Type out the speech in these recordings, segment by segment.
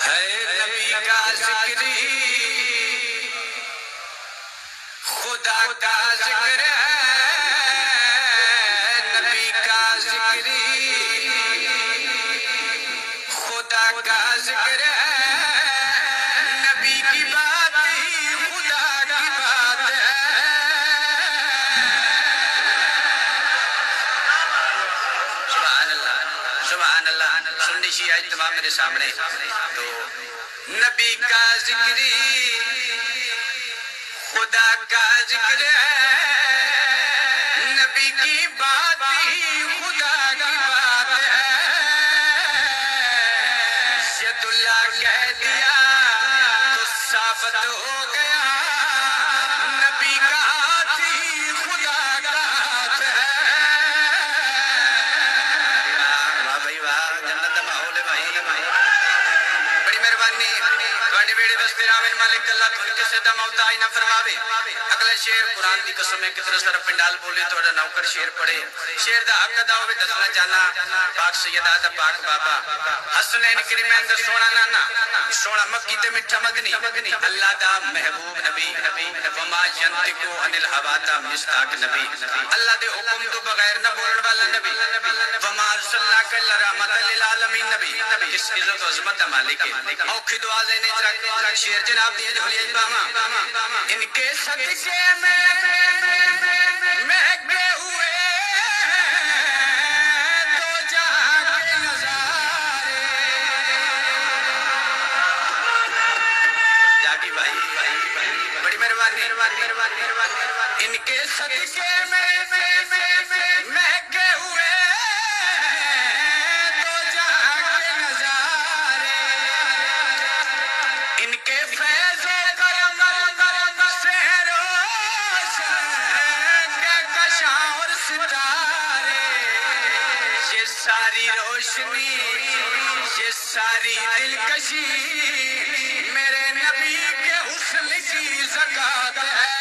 ہے نبی کا ذکر خدا کا ذکر ہے، نبی کا ذکر خدا کا ذکر ہے، نبی کی بات ہی خدا کی بات ہے۔ سبحان اللہ سبحان اللہ، سن لیجیے اجتماع میرے سامنے تو نبی کا ذکر خدا کا ذکر ہے، نبی کی بات ہی خدا کی بات ہے۔ ید اللہ کہہ دیا تو ثابت ہو گیا، نبی کا ہاتھ ہی خدا کا ہاتھ ہے۔ واہ بھائی واہ، جنت دا ماحول ہے بھائی، بڑی مہربانی تواڈے بیڑے واسطے راوین مالک اللہ تھن کسے دا موت آئی نہ فرماوے۔ اگلا شعر قرآن دی قسم ہے، کتنا سارا پنڈال بولے تواڈا نوکر شعر پڑھے، شعر دا حق ادا ہوے دسنا چاہنا پاک سیدہ دا پاک بابا حسنین کریمین دا سونا نانا سونا مکی تے میٹھا مدنی اللہ دا محبوب نبی وما ینطق عن الہوا دا مصداق نبی اللہ دے حکم تو بغیر نہ بولن والا نبی وما ارسلناک الا رحمۃ للعالمین نبی کس عزت و عظمت دا مالک ہے۔ اوکھی دعا لینے چاہتے شعر جناب دیے جھولیے باما ان کے صدقے میں مہکے ہوئے دو جہاں کے نظارے۔ جاگی بھائی بڑی مہربانی، ان کے صدقے میں مہکے ہوئے دو جہاں کے نظارے، ان کے فیض و کرم سے روشن کہکشاں اور ستارے۔ یہ ساری روشنی یہ ساری دلکشی میرے نبی کے حسن کی زکات ہے۔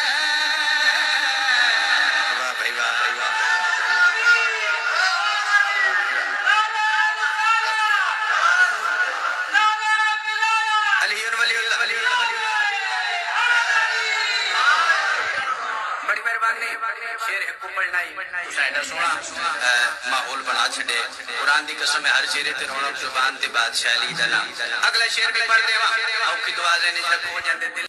واہ بھائی واہ بھائی واہ، علی ولی اللہ علی بڑی مہربانی شعر ایک کو پڑھنا ہی سائڈا سونا ماحول بنا چھڑے۔ قرآن دی قسم ہے ہر چہرے تے رونق زبان تے بادشاہ علی دا نام۔ اگلا شعر بھی پڑھ دیواں اوکھی دعا لینے رکھو جاندے دل